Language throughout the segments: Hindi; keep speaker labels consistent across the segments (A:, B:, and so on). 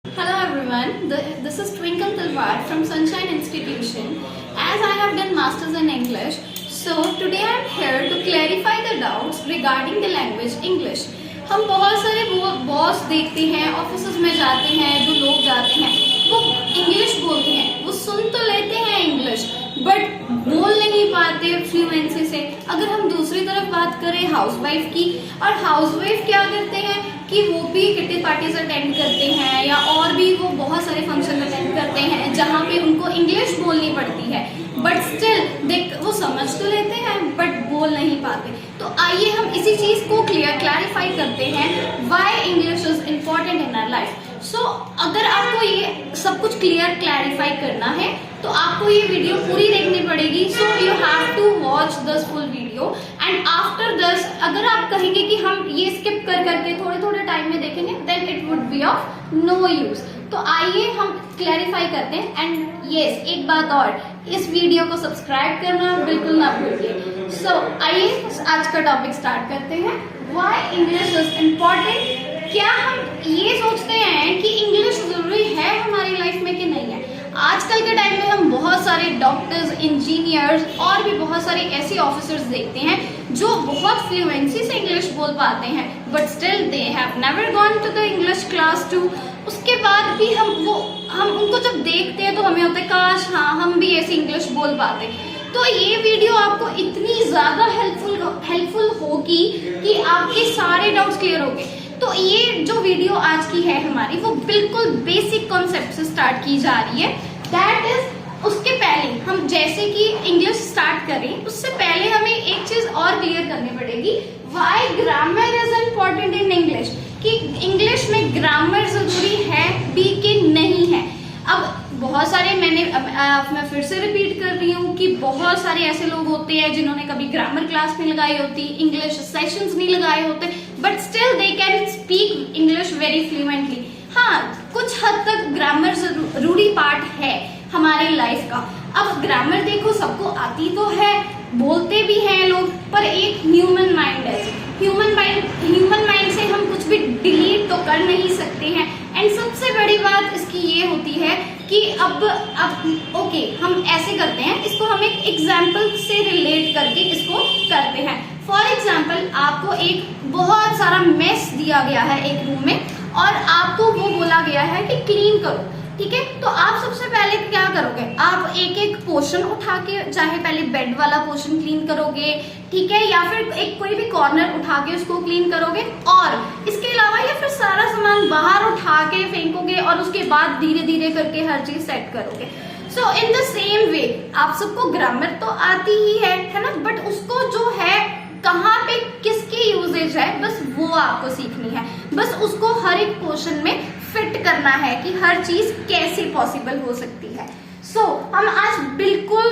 A: Hello everyone, this is Twinkle Talwar from Sunshine Institution. As I have done Masters in English, so today I am here to clarify the doubts regarding the language English. हम बहुत सारे बॉस देखते हैं, ऑफिस में जाते हैं, जो लोग जाते हैं वो इंग्लिश बोलते हैं, वो सुन तो लेते हैं इंग्लिश बट बोल नहीं पाते फ्लुएंसी से। अगर हम दूसरी तरफ बात करें हाउसवाइफ की, और हाउसवाइफ क्या करते हैं कि वो भी किटी पार्टीज अटेंड करते हैं या और भी वो बहुत सारे फंक्शन अटेंड करते हैं जहाँ पे उनको इंग्लिश बोलनी पड़ती है, बट स्टिल वो समझ तो लेते हैं बट बोल नहीं पाते। तो आइए हम इसी चीज को क्लैरिफाई करते हैं, why English is important in our life. So अगर आपको ये सब कुछ क्लैरिफाई करना है तो आपको ये वीडियो पूरी देखनी पड़ेगी। So you have to watch this full video and after this अगर आप कहेंगे कि हम ये स्किप कर करके थोड़े थोड़े टाइम में देखेंगे then it would be of no use. तो आइए हम क्लैरिफाई करते हैं। एंड यस, एक बात और, इस वीडियो को सब्सक्राइब करना बिल्कुल ना भूलिए। सो आइए आज का टॉपिक स्टार्ट करते हैं, व्हाई इंग्लिश इज इम्पोर्टेंट। क्या हम ये सोचते हैं कि इंग्लिश जरूरी है हमारी लाइफ में कि नहीं है? आजकल के टाइम में हम बहुत सारे डॉक्टर्स, इंजीनियर्स और भी बहुत सारे ऐसे ऑफिसर्स देखते हैं जो बहुत फ्लुएंसी से इंग्लिश बोल पाते हैं but still they have never gone to the English class 2। उसके बाद भी हम उनको जब देखते हैं तो हमें होता है काश हाँ हम भी ऐसे इंग्लिश बोल पाते। तो ये वीडियो आपको इतनी ज्यादा हेल्पफुल होगी कि आपके सारे डाउट्स क्लियर होंगे। तो ये जो वीडियो आज की है हमारी, वो बिल्कुल बेसिक कॉन्सेप्ट से स्टार्ट की जा रही है। दैट इज, उसके पहले हम जैसे कि इंग्लिश स्टार्ट करें उससे पहले हमें एक चीज और क्लियर करनी पड़ेगी, why grammar is important in English. कि इंग्लिश में ग्रामर जरूरी है भी कि नहीं है। अब बहुत सारे मैं फिर से रिपीट कर रही हूँ कि बहुत सारे ऐसे लोग होते हैं जिन्होंने कभी ग्रामर क्लास नहीं लगाई होती, इंग्लिश सेशंस नहीं लगाए होते, but still they can speak English very fluently. हाँ, कुछ हद तक ग्रामर जरूरी पार्ट है हमारी लाइफ का। अब ग्रामर देखो सबको आती तो है, बोलते भी हैं लोग, पर एक ह्यूमन माइंड है। ह्यूमन माइंड से हम कुछ भी डिलीट तो कर नहीं सकते हैं। एंड सबसे बड़ी बात इसकी ये होती है कि अब ओके हम ऐसे करते हैं, इसको हम एक एग्जाम्पल से रिलेट करके इसको करते हैं। फॉर एग्जाम्पल, आपको एक बहुत सारा मेस दिया गया है एक रूम में और आपको वो बोला गया है कि क्लीन करो, ठीक है? तो आप सबसे पहले क्या करोगे, आप एक एक पोर्शन उठा के, चाहे पहले बेड वाला पोर्शन क्लीन करोगे, ठीक है, या फिर एक कोई भी कॉर्नर उठा के उसको क्लीन करोगे, और इसके अलावा या फिर सारा सामान बाहर उठा के फेंकोगे और उसके बाद धीरे धीरे करके हर चीज सेट करोगे। सो इन द सेम वे आप सबको ग्रामर तो आती ही है ना, बट उसको जो है कहाँ पे किसकी यूजेज है बस वो आपको सीखनी है। बस उसको हर एक पोर्शन में फिट करना है कि हर चीज कैसे पॉसिबल हो सकती है। सो हम आज बिल्कुल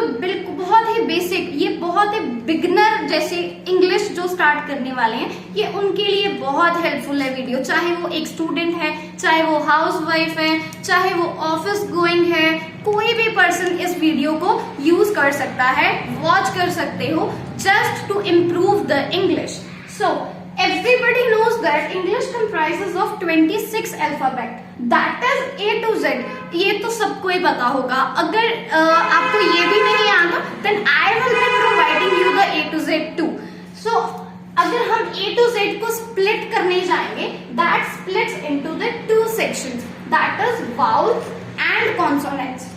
A: बहुत ही बेसिक, ये बहुत ही बिगनर जैसे इंग्लिश जो स्टार्ट करने वाले हैं, ये उनके लिए बहुत हेल्पफुल है वीडियो। चाहे वो एक स्टूडेंट है, चाहे वो हाउसवाइफ है, चाहे वो ऑफिस गोइंग है, कोई भी पर्सन इस वीडियो को यूज कर सकता है, वॉच कर सकते हो, just to improve the English. So everybody knows that English comprises of 26 alphabet, that is A to Z। ये तो सबको ही पता होगा। अगर आपको ये भी नहीं आता then I will be providing you the A to Z too। So अगर हम A to Z को split करने जाएंगे, that splits into the two sections, that is vowels and consonants।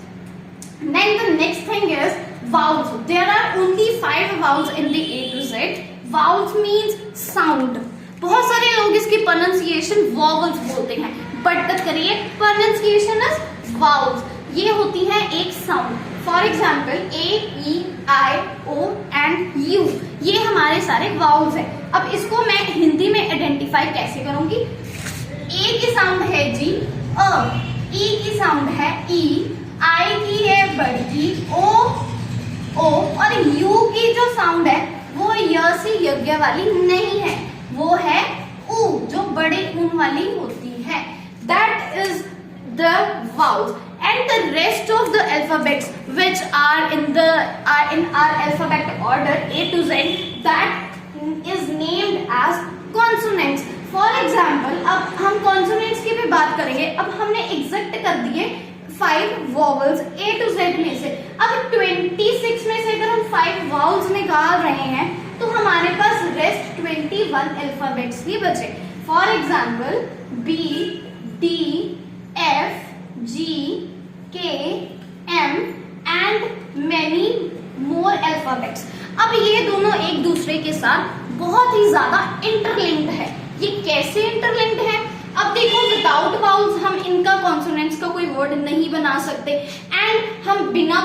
A: Then the next thing is vowels। There are only 5 vowels in the A to Z। Vowels means sound। बहुत सारे लोग इसकी pronunciation vowels बोलते हैं, but the correct pronunciation is vowels। ये होती है एक sound। For example, A, E, I, O and U, ये हमारे सारे vowels हैं। अब इसको मैं हिंदी में identify कैसे करूंगी? A की sound है G, अ, E की sound है E, I की है बड़ी E, O, और U की जो sound है वो य से यज्ञ वाली नहीं है, वो है ऊ जो बड़े ऊन वाली होती है। That is the vowels and the rest of the alphabets which are in our alphabet order A to Z, that is named as consonants। For example अब हम कॉन्सोनेंट्स की भी बात करेंगे। अब हमने 5 वॉवल्स A to Z में से। अब 26 में से अगर हम 5 वॉवल्स निकाल रहे हैं तो हमारे पास रेस्ट 21 अल्फाबेट्स ही बचे। For example B, D, F, G, K, M and many more alphabets. अब ये दोनों एक दूसरे के साथ बहुत ही ज्यादा इंटरलिंक्ड है। ये कैसे इंटरलिंक्ड है? अब देखो, विदाउट वाउल्स हम इनका कॉन्सोनेंट्स का कोई वर्ड नहीं बना सकते, एंड हम बिना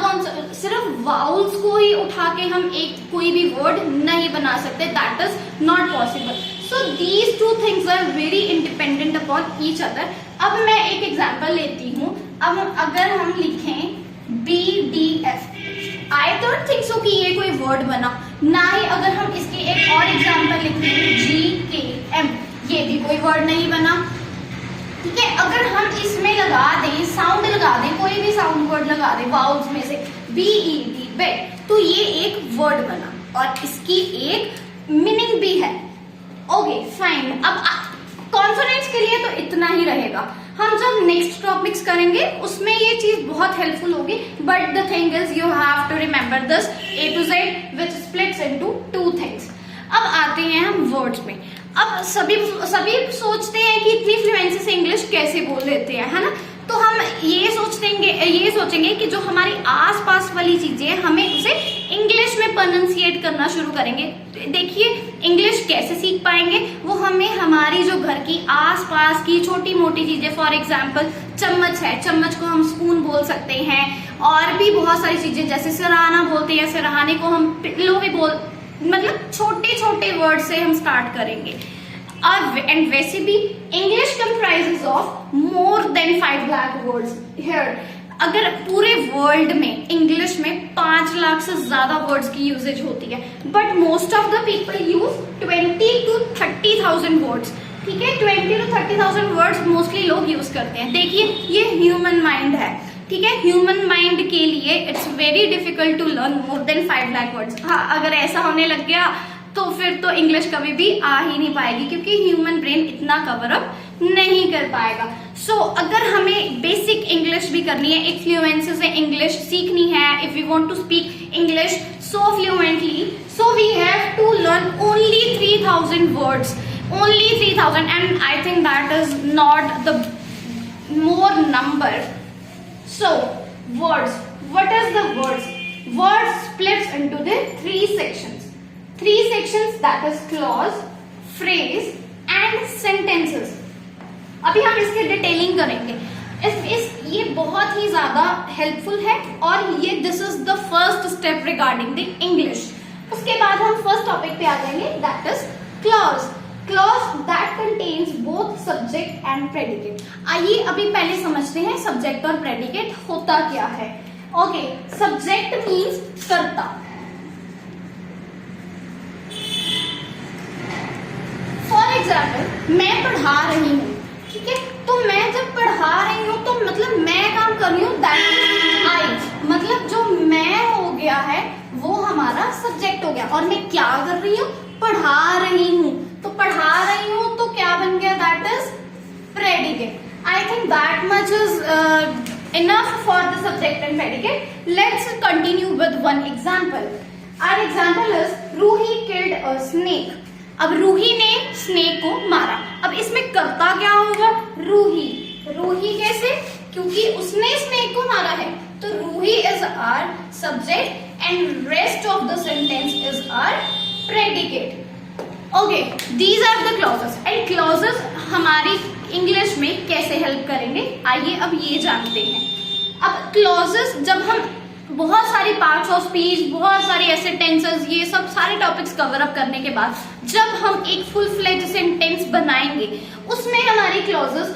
A: सिर्फ वाउल्स को ही उठा के हम एक कोई भी वर्ड नहीं बना सकते। That is not possible. So these two things are very independent upon each other. अब मैं एक एग्जाम्पल लेती हूँ। अब अगर हम लिखें BDF, I don't think so कि ये कोई वर्ड बना। ना ही अगर हम इसके एक और एग्जाम्पल लिखें GKM, ये भी कोई वर्ड नहीं बना। ठीक है, अगर हम इसमें लगा दें, साउंड लगा दें, कोई भी साउंड वर्ड लगा दें वाउल्स में से, BED बेड, तो ये एक वर्ड बना और इसकी एक मीनिंग भी है। Okay fine. अब कॉन्सोनेंट्स के लिए तो इतना ही रहेगा। हम जब नेक्स्ट टॉपिक्स करेंगे उसमें ये चीज बहुत हेल्पफुल होगी, but the thing is you have to remember this A to Z which splits into 2 things। अब आते हैं हम वर्ड्स में। अब सभी सोचते हैं कि इतनी फ्लुएंसी से इंग्लिश कैसे बोल लेते हैं, है ना? तो हम ये सोचेंगे कि जो हमारी आसपास वाली चीजें हमें उसे इंग्लिश में प्रोनाउंसिएट करना शुरू करेंगे। देखिए, इंग्लिश कैसे सीख पाएंगे? वो हमें हमारी जो घर की आसपास की छोटी मोटी चीजें, फॉर एग्जाम्पल चम्मच है, चम्मच को हम स्पून बोल सकते हैं, और भी बहुत सारी चीजें जैसे सिरहाना बोलते हैं, सिरहाने को हम पिल्लो भी मतलब छोटे छोटे वर्ड से हम स्टार्ट करेंगे। और एंड वैसे भी English comprises of more then 5 lakh words here. अगर पूरे वर्ल्ड में इंग्लिश में 5 लाख से ज्यादा वर्ड्स की यूजेज होती है, but most of the people use 20 to 30,000 words. ठीक है, 20 to 30,000 वर्ड्स मोस्टली लोग यूज करते हैं। देखिए, ये ह्यूमन माइंड है। ठीक है, ह्यूमन माइंड के लिए it's very difficult to learn more then 5 lakh words. हाँ, अगर ऐसा होने लग गया तो फिर तो इंग्लिश कभी भी आ ही नहीं पाएगी, क्योंकि ह्यूमन ब्रेन इतना कवर अप नहीं कर पाएगा। सो अगर हमें बेसिक इंग्लिश भी करनी है, एक फ्लुएंसी से इंग्लिश सीखनी है, if we want to speak English so fluently, so we have to learn only 3,000 words, only 3,000, and I think that is not the more number. So words, what is the words? Words splits into the 3 sections. 3 sections, that is clause, phrase and sentences. अभी हम इसकी डिटेलिंग करेंगे। ये बहुत ही ज्यादा हेल्पफुल है, और ये this is the first step regarding the English. उसके बाद हम फर्स्ट टॉपिक पे आ जाएंगे, that is clause. Clause that contains both subject and predicate. आइए अभी पहले समझते हैं सब्जेक्ट और प्रेडिकेट होता क्या है। ओके, सब्जेक्ट मीन्स कर्ता। फॉर एग्जाम्पल, मैं पढ़ा रही हूँ, ठीक है, तो मैं जब पढ़ा रही हूँ तो मतलब मैं काम कर रही हूँ, दैट इज आई। मतलब जो मैं हो गया है वो हमारा सब्जेक्ट हो गया, और मैं क्या कर रही हूँ? पढ़ा रही हूँ। तो पढ़ा रही हूँ तो क्या बन गया? That is predicate. I think that much is enough for the subject and predicate. Let's continue with one example. Our example is Ruhi killed a snake. अब रूही ने स्नेक को मारा। अब इसमें कर्ता क्या होगा? रूही। रूही कैसे? क्योंकि उसने स्नेक को मारा है, तो Ruhi is our subject and rest of the sentence is our predicate. Okay, these are the clauses, and clauses हमारी इंग्लिश में कैसे हेल्प करेंगे, आइए अब ये जानते हैं। अब clauses, जब हम बहुत सारी पार्ट्स ऑफ स्पीच, बहुत सारे ऐसे टेंसेस, ये सब सारे टॉपिक्स कवर अप करने के बाद जब हम एक फुल फ्लेज सेंटेंस बनाएंगे, उसमें हमारी क्लॉजेस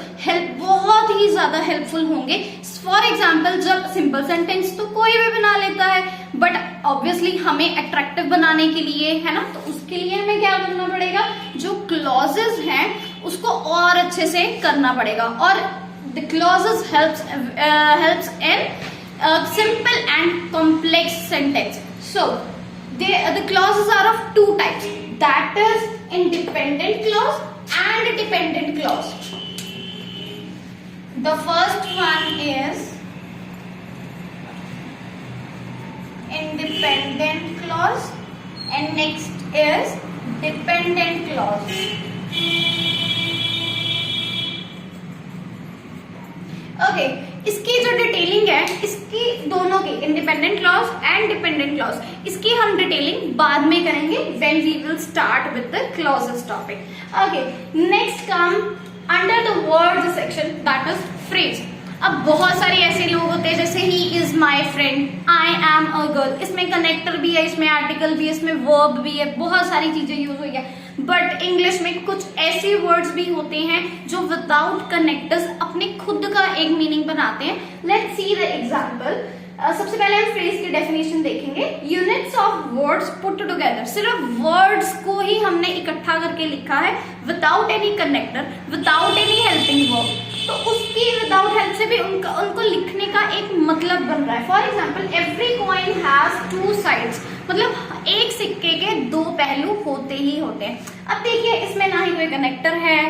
A: बहुत ही ज्यादा हेल्पफुल होंगे। फॉर एग्जाम्पल, जब सिंपल सेंटेंस तो कोई भी बना लेता है, बट ऑब्वियसली हमें अट्रैक्टिव बनाने के लिए, है ना, तो उसके लिए हमें क्या करना पड़ेगा? जो क्लॉजेस हैं उसको और अच्छे से करना पड़ेगा। और the clauses helps in simple and complex sentence. So the clauses are of 2 types, that is independent clause and dependent clause. The first one is independent clause and next is dependent clause. Okay, इसकी जो डिटेलिंग है, इसकी दोनों की independent clause and dependent clause, इसकी हम डिटेलिंग बाद में करेंगे when we will start with the clauses topic. Okay, next come under the word section that is phrase. अब बहुत सारे ऐसे लोग होते हैं जैसे he is my friend, I am a girl, इसमें कनेक्टर भी है, इसमें आर्टिकल भी है, इसमें वर्ब भी है, बहुत सारी चीजें यूज हुई है. बट इंग्लिश में कुछ ऐसे वर्ड्स भी होते हैं जो विदाउट कनेक्टर्स अपने खुद का एक मीनिंग बनाते हैं. Let's see the example. सबसे पहले हम फ्रेज की डेफिनेशन देखेंगे. Units of words put together, सिर्फ वर्ड्स को ही हमने इकट्ठा करके लिखा है without any connector, without any helping verb. तो उसकी विदाउट हेल्प से भी उनको लिखने का एक मतलब बन रहा है. For example, every coin has two sides, मतलब एक सिक्के के दो पहलू होते ही होते हैं. अब देखिए, इसमें ना ही कोई कनेक्टर है,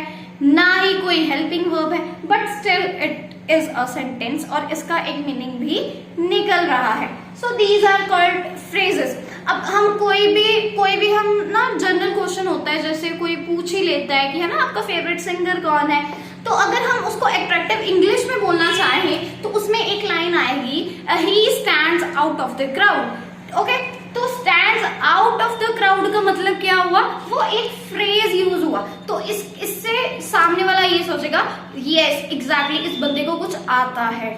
A: ना ही कोई हेल्पिंग वर्ब है, but still it is a sentence और इसका एक मीनिंग भी निकल रहा है. So these are called phrases. अब हम कोई भी हम ना जनरल क्वेश्चन होता है, जैसे कोई पूछ ही लेता है कि है ना आपका फेवरेट सिंगर कौन है, तो अगर हम उसको अट्रैक्टिव इंग्लिश में बोलना चाहें तो उसमें एक लाइन आएगी, he stands out of the crowd. Okay, तो stands out of the crowd का मतलब क्या हुआ, वो एक फ्रेज यूज हुआ. तो इससे सामने वाला ये सोचेगा यस एग्जैक्टली इस बंदे को कुछ आता है.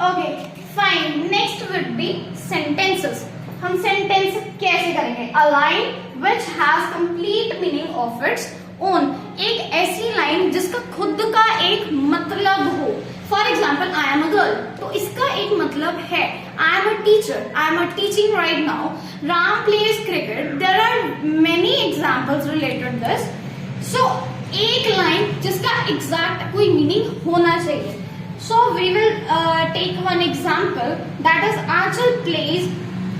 A: Okay fine, next would be sentences. हम सेंटेंस कैसे करेंगे? A line which has complete meaning of its own, एक ऐसी लाइन जिसका खुद का एक मतलब हो. For example, I am a girl, तो इसका एक मतलब है I am a teacher, I am a teaching right now, Ram plays cricket. There are many examples related this. So एक लाइन जिसका एग्जैक्ट कोई मीनिंग होना चाहिए. So we will take one example that is Anchal plays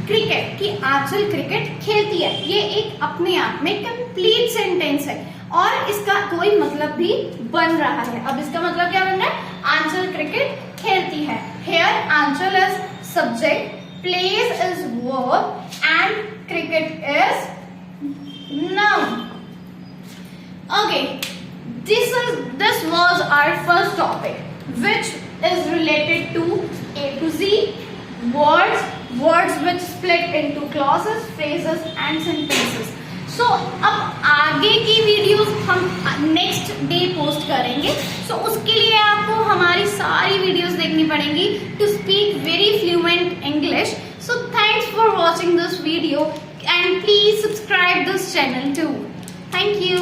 A: cricket, कि आंचल क्रिकेट खेलती है. ये एक अपने आप में कंप्लीट सेंटेंस है और इसका कोई मतलब भी बन रहा है. अब इसका मतलब क्या बन रहा है? आंचल क्रिकेट खेलती है. Here Aanchal is subject, plays is verb and cricket is noun. Okay, this was our first topic, which is related to A to Z, words which split into clauses, phrases and sentences. सो अब आगे की वीडियोस हम नेक्स्ट डे पोस्ट करेंगे. सो उसके लिए आपको हमारी सारी वीडियोस देखनी पड़ेंगी to speak very fluent English. So thanks for watching this video and please subscribe this channel too. Thank you.